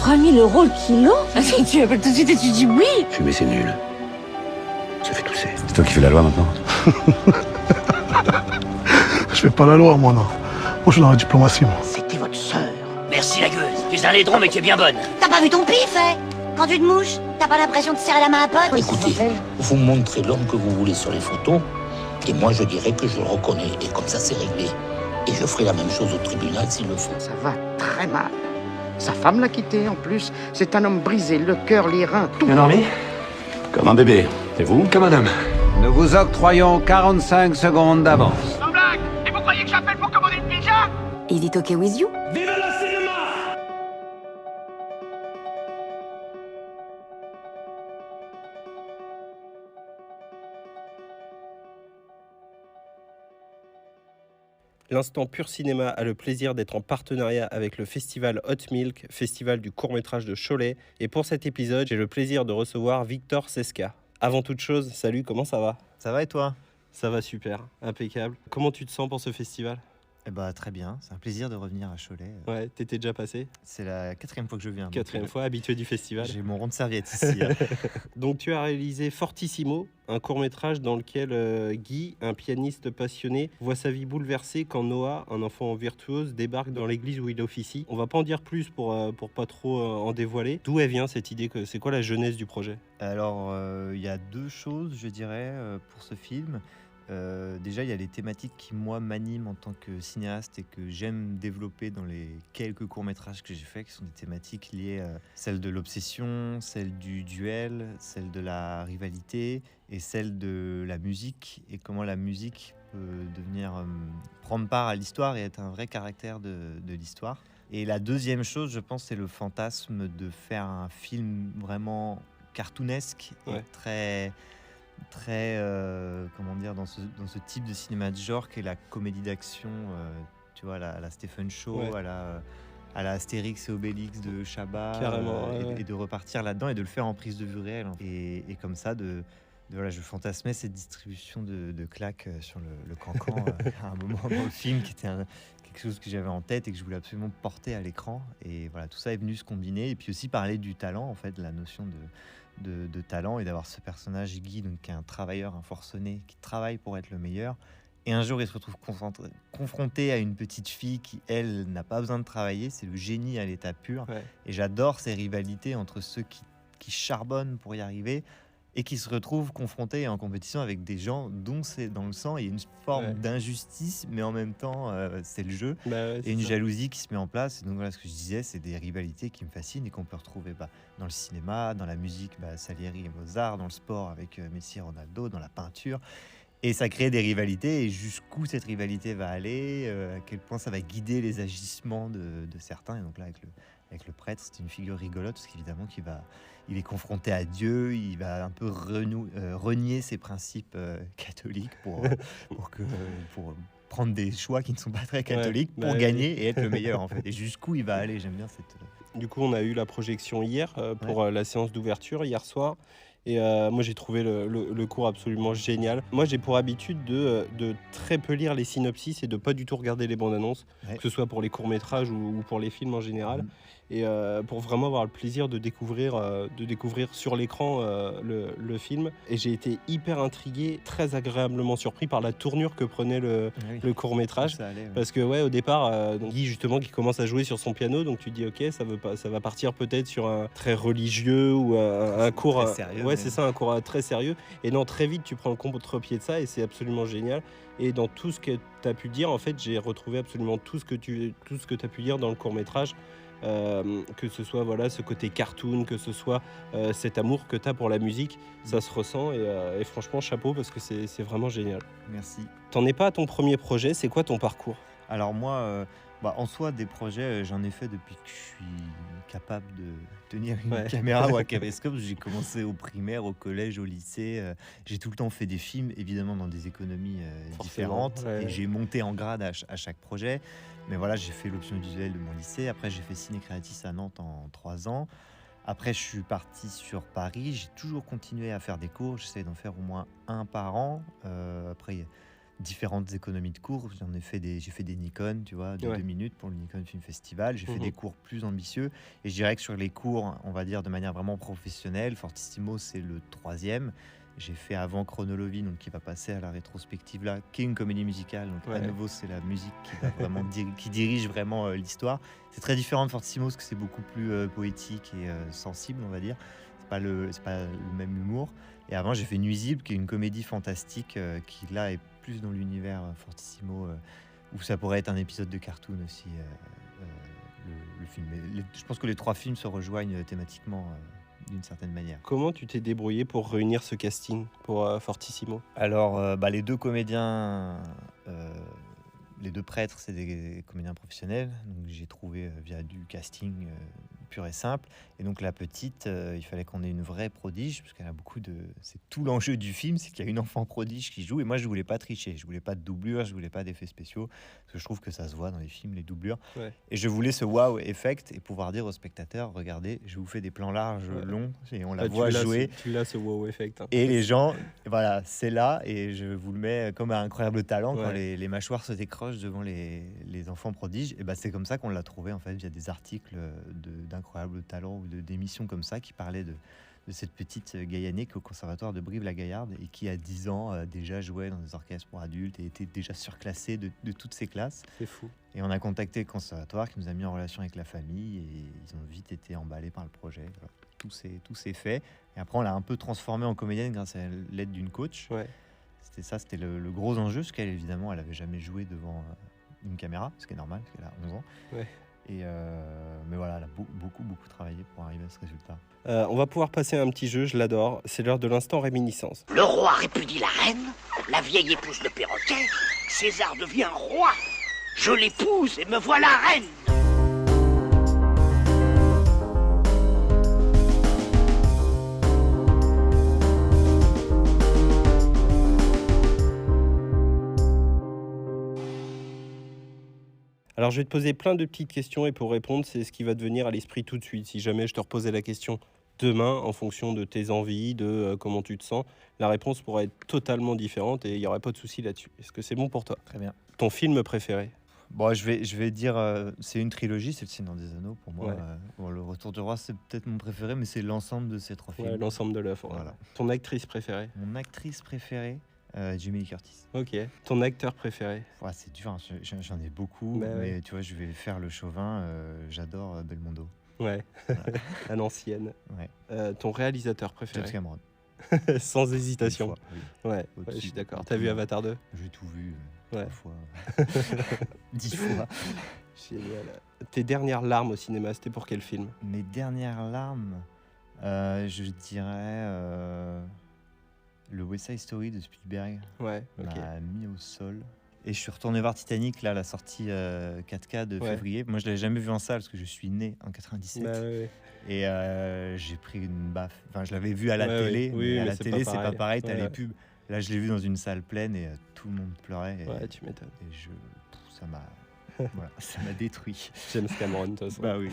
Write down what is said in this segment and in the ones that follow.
3000 € le kilo? Tu appelles tout de suite et tu dis oui. Fumer, c'est nul. Ça fait tousser. C'est toi qui fais la loi maintenant. Je fais pas la loi, moi, non. Moi, je suis dans la diplomatie, moi. C'était votre sœur. Merci la gueule. Tu es un laidron mais tu es bien bonne. T'as pas vu ton pif, hein? Quand tu te mouches, t'as pas l'impression de serrer la main à pote? Écoutez, vous montrez l'homme que vous voulez sur les photos, et moi je dirais que je le reconnais, et comme ça c'est réglé. Et je ferai la même chose au tribunal s'il le faut. Ça va très mal. Sa femme l'a quitté en plus. C'est un homme brisé, le cœur, les reins, tout. Bien dormi? Comme un bébé. Et vous? Comme un homme. Nous vous octroyons 45 secondes d'avance. Sans blague. Et vous croyez que j'appelle pour commander une pizza? Is it okay with you? Vive le cinéma! L'instant Pur Cinéma a le plaisir d'être en partenariat avec le festival Hot Milk, festival du court-métrage de Cholet. Et pour cet épisode, j'ai le plaisir de recevoir Victor Cesca. Avant toute chose, salut, comment ça va? Ça va et toi? Ça va super, impeccable. Comment tu te sens pour ce festival? Eh bah, très bien, c'est un plaisir de revenir à Cholet. Ouais, t'étais déjà passé? C'est la 4e fois que je viens. Quatrième fois, habitué du festival. J'ai mon rond de serviette ici. Donc tu as réalisé Fortissimo, un court-métrage dans lequel Guy, un pianiste passionné, voit sa vie bouleversée quand Noah, un enfant virtuose, débarque dans l'église où il officie. On va pas en dire plus pour pas trop en dévoiler. D'où elle vient cette idée? C'est quoi la genèse du projet? Alors, il y a 2 choses, je dirais, pour ce film. Déjà, il y a les thématiques qui, moi, m'animent en tant que cinéaste et que j'aime développer dans les quelques courts-métrages que j'ai faits, qui sont des thématiques liées à celle de l'obsession, celle du duel, celle de la rivalité et celle de la musique, et comment la musique peut devenir prendre part à l'histoire et être un vrai caractère de l'histoire. Et la deuxième chose, je pense, c'est le fantasme de faire un film vraiment cartoonesque et très comment dire, dans ce type de cinéma de genre qu'est la comédie d'action, tu vois, la Stephen Chow, à la Astérix et Obélix de Chabat, Carrément, et de repartir là-dedans et de le faire en prise de vue réelle, et comme ça voilà, je fantasmais cette distribution de claques sur le cancan à un moment dans le film qui était quelque chose que j'avais en tête et que je voulais absolument porter à l'écran. Et voilà, tout ça est venu se combiner, et puis aussi parler du talent, en fait, de la notion de talent, et d'avoir ce personnage Guy, donc, qui est un travailleur, un forcené, qui travaille pour être le meilleur. Et un jour, il se retrouve confronté à une petite fille qui, elle, n'a pas besoin de travailler. C'est le génie à l'état pur. Ouais. Et j'adore ces rivalités entre ceux qui charbonnent pour y arriver et qui se retrouvent confrontés et en compétition avec des gens dont c'est dans le sang. Il y a une forme d'injustice, mais en même temps, c'est le jeu. Et une jalousie qui se met en place. Et donc voilà, ce que je disais, c'est des rivalités qui me fascinent et qu'on peut retrouver dans le cinéma, dans la musique, Salieri et Mozart, dans le sport avec Messi et Ronaldo, dans la peinture. Et ça crée des rivalités, et jusqu'où cette rivalité va aller, à quel point ça va guider les agissements de certains. Et donc là, avec le prêtre, c'est une figure rigolote, parce qu'évidemment il est confronté à Dieu, il va un peu renier ses principes catholiques pour prendre des choix qui ne sont pas très catholiques, pour gagner et être le meilleur, en fait. Et jusqu'où il va aller, j'aime bien cette... Du coup, on a eu la projection hier pour la séance d'ouverture, hier soir. Et moi, j'ai trouvé le cours absolument génial. Moi, j'ai pour habitude de très peu lire les synopsis et de pas du tout regarder les bandes annonces, que ce soit pour les courts-métrages ou pour les films en général. Et pour vraiment avoir le plaisir de découvrir sur l'écran le film. Et j'ai été hyper intrigué, très agréablement surpris par la tournure que prenait le court-métrage. Parce que au départ, Guy, justement, qui commence à jouer sur son piano, donc tu te dis ok, ça va partir peut-être sur un très religieux ou un cours... Très sérieux, c'est ça, un cours très sérieux. Et non, très vite, tu prends le contre-pied de ça, et c'est absolument génial. Et dans tout ce que tu as pu dire, en fait, j'ai retrouvé absolument tout ce que tu as pu dire dans le court-métrage. Que ce soit ce côté cartoon, que ce soit cet amour que tu as pour la musique, ça se ressent, et franchement chapeau, parce que c'est vraiment génial. Merci. T'en es pas à ton premier projet, c'est quoi ton parcours? Alors moi, en soi, des projets, j'en ai fait depuis que je suis capable de tenir une caméra ou un caméscope. J'ai commencé au primaire, au collège, au lycée. J'ai tout le temps fait des films, évidemment dans des économies différentes. Et j'ai monté en grade à chaque projet. Mais voilà, j'ai fait l'option visuelle de mon lycée. Après, j'ai fait Ciné Creatis à Nantes en 3 ans. Après, je suis parti sur Paris. J'ai toujours continué à faire des cours. J'essaie d'en faire au moins un par an. Après, différentes économies de cours. J'ai fait des Nikon, tu vois, de Ouais. 2 minutes pour le Nikon Film Festival. J'ai fait Mhm. des cours plus ambitieux. Et je dirais que sur les cours, on va dire de manière vraiment professionnelle, Fortissimo, c'est le 3e. J'ai fait avant Chronologie, donc qui va passer à la rétrospective là, qui est une comédie musicale. Donc à Ouais. nouveau, c'est la musique qui va vraiment qui dirige vraiment l'histoire. C'est très différent de Fortissimo parce que c'est beaucoup plus poétique et sensible, on va dire. C'est pas le même humour. Et avant, j'ai fait Nuisible, qui est une comédie fantastique qui là est plus dans l'univers Fortissimo, où ça pourrait être un épisode de cartoon aussi. Le film. Je pense que les 3 films se rejoignent thématiquement d'une certaine manière. Comment tu t'es débrouillé pour réunir ce casting pour Fortissimo? Alors, les 2 comédiens, les 2 prêtres, c'est des comédiens professionnels. Donc, j'ai trouvé via du casting pur et simple. Et donc, la petite, il fallait qu'on ait une vraie prodige, parce qu'elle a beaucoup de. C'est tout l'enjeu du film, c'est qu'il y a une enfant prodige qui joue. Et moi, je voulais pas tricher. Je voulais pas de doublure, je voulais pas d'effets spéciaux, parce que je trouve que ça se voit dans les films, les doublures. Ouais. Et je voulais ce wow effect et pouvoir dire aux spectateurs, regardez, je vous fais des plans larges, Ouais. longs, et on la Ah, voit jouer. Tu l'as ce wow effect. Hein. Et les gens, voilà, c'est là, et je vous le mets comme un incroyable talent quand Ouais. les mâchoires se décrochent devant les enfants prodiges. Et ben c'est comme ça qu'on l'a trouvé en fait via des articles d'incroyable talent ou d'émissions comme ça qui parlaient de cette petite Gaïané qui est au conservatoire de Brive-la-Gaillarde et qui à 10 ans déjà jouait dans des orchestres pour adultes et était déjà surclassée de toutes ses classes. C'est fou. Et on a contacté le conservatoire qui nous a mis en relation avec la famille et ils ont vite été emballés par le projet. Voilà. Tout s'est fait. Et après, on l'a un peu transformée en comédienne grâce à l'aide d'une coach. Ouais. C'était le gros enjeu, parce qu'elle, évidemment, elle avait jamais joué devant une caméra, ce qui est normal, parce qu'elle a 11 ans. Ouais. Et mais voilà, elle a beaucoup travaillé pour arriver à ce résultat. On va pouvoir passer à un petit jeu, je l'adore. C'est l'heure de l'instant réminiscence. Le roi répudie la reine, la vieille épouse le perroquet, César devient roi. Je l'épouse et me voilà reine. Alors, je vais te poser plein de petites questions et pour répondre, c'est ce qui va te venir à l'esprit tout de suite. Si jamais je te reposais la question demain, en fonction de tes envies, de comment tu te sens, la réponse pourrait être totalement différente et il n'y aurait pas de souci là-dessus. Est-ce que c'est bon pour toi? Très bien. Ton film préféré? Bon, je vais dire, c'est une trilogie, c'est le Seigneur des Anneaux pour moi. Ouais. Bon, le Retour du Roi, c'est peut-être mon préféré, mais c'est l'ensemble de ces 3 films. Ouais, l'ensemble de l'œuvre. Voilà. Ton actrice préférée? Mon actrice préférée, Jamie Lee Curtis. Ok. Ton acteur préféré? Ouais, c'est dur, hein, j'en ai beaucoup, Bah mais ouais. tu vois, je vais faire le chauvin. J'adore Belmondo. Ouais, à l'ancienne. Ouais. Ton réalisateur James préféré? Cameron. Sans Une hésitation. fois, oui. Ouais, Au-dessus, je suis d'accord. au-dessus T'as vu de- Avatar 2? J'ai tout vu Ouais. 3 fois, 10 fois. Génial. Tes dernières larmes au cinéma, c'était pour quel film? Mes dernières larmes, je dirais le West Side Story de Spielberg Ouais, ok. m'a mis au sol. Et je suis retourné voir Titanic, là, la sortie 4K de Ouais. février. Moi, je l'avais jamais vu en salle parce que je suis né en 97. Bah, ouais. Et j'ai pris une baffe. Enfin, je l'avais vu à la Ouais, télé, oui. Oui, mais à mais la c'est télé, pas c'est pas pareil. pareil. T'as Ouais. les pubs. Là, je l'ai vu dans une salle pleine et tout le monde pleurait. Et, Ouais, tu m'étonnes. et ça m'a, voilà, ça m'a détruit. James Cameron, de toute façon. Bah oui.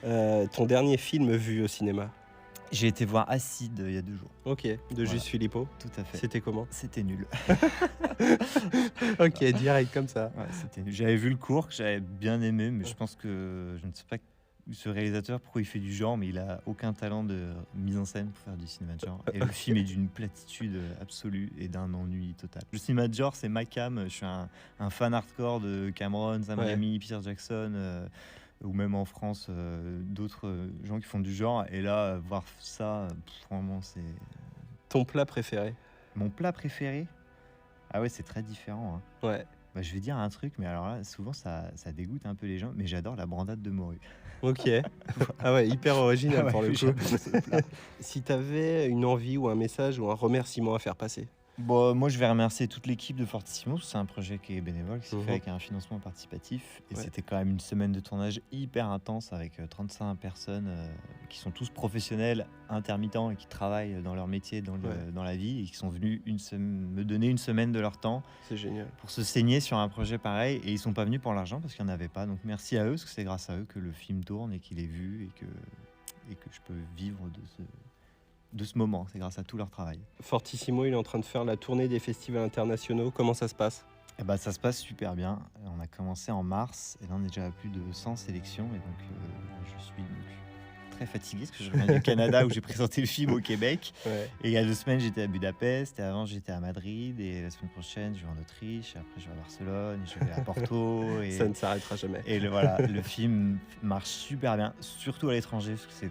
Voilà. Ton dernier film vu au cinéma? J'ai été voir Acide il y a 2 jours. Ok, de Voilà. Juste Philippot. Tout à fait. C'était comment? C'était nul. Ok, direct comme ça. Ouais, c'était nul. J'avais vu le cours que j'avais bien aimé, mais je pense que je ne sais pas ce réalisateur pourquoi il fait du genre, mais il a aucun talent de mise en scène pour faire du cinéma de genre. Et le film est d'une platitude absolue et d'un ennui total. Le cinéma de genre, c'est ma cam. Je suis un fan hardcore de Cameron, Sam Ouais. Raimi, Peter Jackson, ou même en France, d'autres gens qui font du genre. Et là, voir ça, vraiment, c'est Ton plat préféré? mon plat préféré. Ah ouais, c'est très différent, hein. Ouais. Bah, je vais dire un truc, mais alors là, souvent ça dégoûte un peu les gens, mais j'adore la brandade de morue. Ok. Ah ouais, hyper original Ah ouais, pour le coup. j'adore ce plat. Si t'avais une envie ou un message ou un remerciement à faire passer? Bon, moi, je vais remercier toute l'équipe de Fortissimo. C'est un projet qui est bénévole, qui s'est Mhm. fait avec un financement participatif. Et Ouais. c'était quand même une semaine de tournage hyper intense avec 35 personnes qui sont tous professionnels, intermittents et qui travaillent dans leur métier, dans la vie, et qui sont venus me donner une semaine de leur temps C'est génial. pour se saigner sur un projet pareil. Et ils sont pas venus pour l'argent parce qu'il n'y en avait pas. Donc merci à eux, parce que c'est grâce à eux que le film tourne et qu'il est vu et que je peux vivre de ce moment, c'est grâce à tout leur travail. Fortissimo, il est en train de faire la tournée des festivals internationaux. Comment ça se passe? Eh ben, ça se passe super bien. On a commencé en mars et là on est déjà à plus de 100 sélections et donc je suis donc très fatigué parce que je reviens du Canada où j'ai présenté le film au Québec. Ouais. Et il y a 2 semaines j'étais à Budapest et avant j'étais à Madrid et la semaine prochaine je vais en Autriche et après je vais à Barcelone et je vais à Porto. Et, Ça ne s'arrêtera jamais. et voilà, le film marche super bien, surtout à l'étranger parce que c'est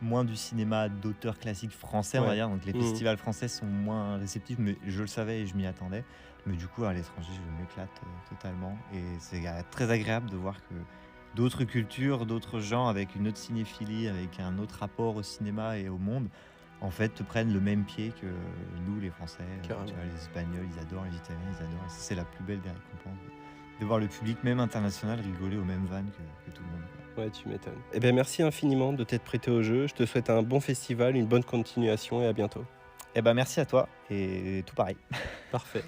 moins du cinéma d'auteur classique français, on va Ouais. dire. Donc les Mhm. festivals français sont moins réceptifs, mais je le savais et je m'y attendais. Mais du coup, à l'étranger, je m'éclate totalement. Et c'est très agréable de voir que d'autres cultures, d'autres gens avec une autre cinéphilie, avec un autre rapport au cinéma et au monde, en fait, prennent le même pied que nous, les Français. Carrément. Tu vois, les Espagnols, ils adorent, les Italiens, ils adorent. Et ça, c'est la plus belle des récompenses. De voir le public, même international, rigoler aux mêmes vannes que tout le monde. Ouais, tu m'étonnes. Eh bien, merci infiniment de t'être prêté au jeu. Je te souhaite un bon festival, une bonne continuation et à bientôt. Eh ben, merci à toi et tout pareil. Parfait.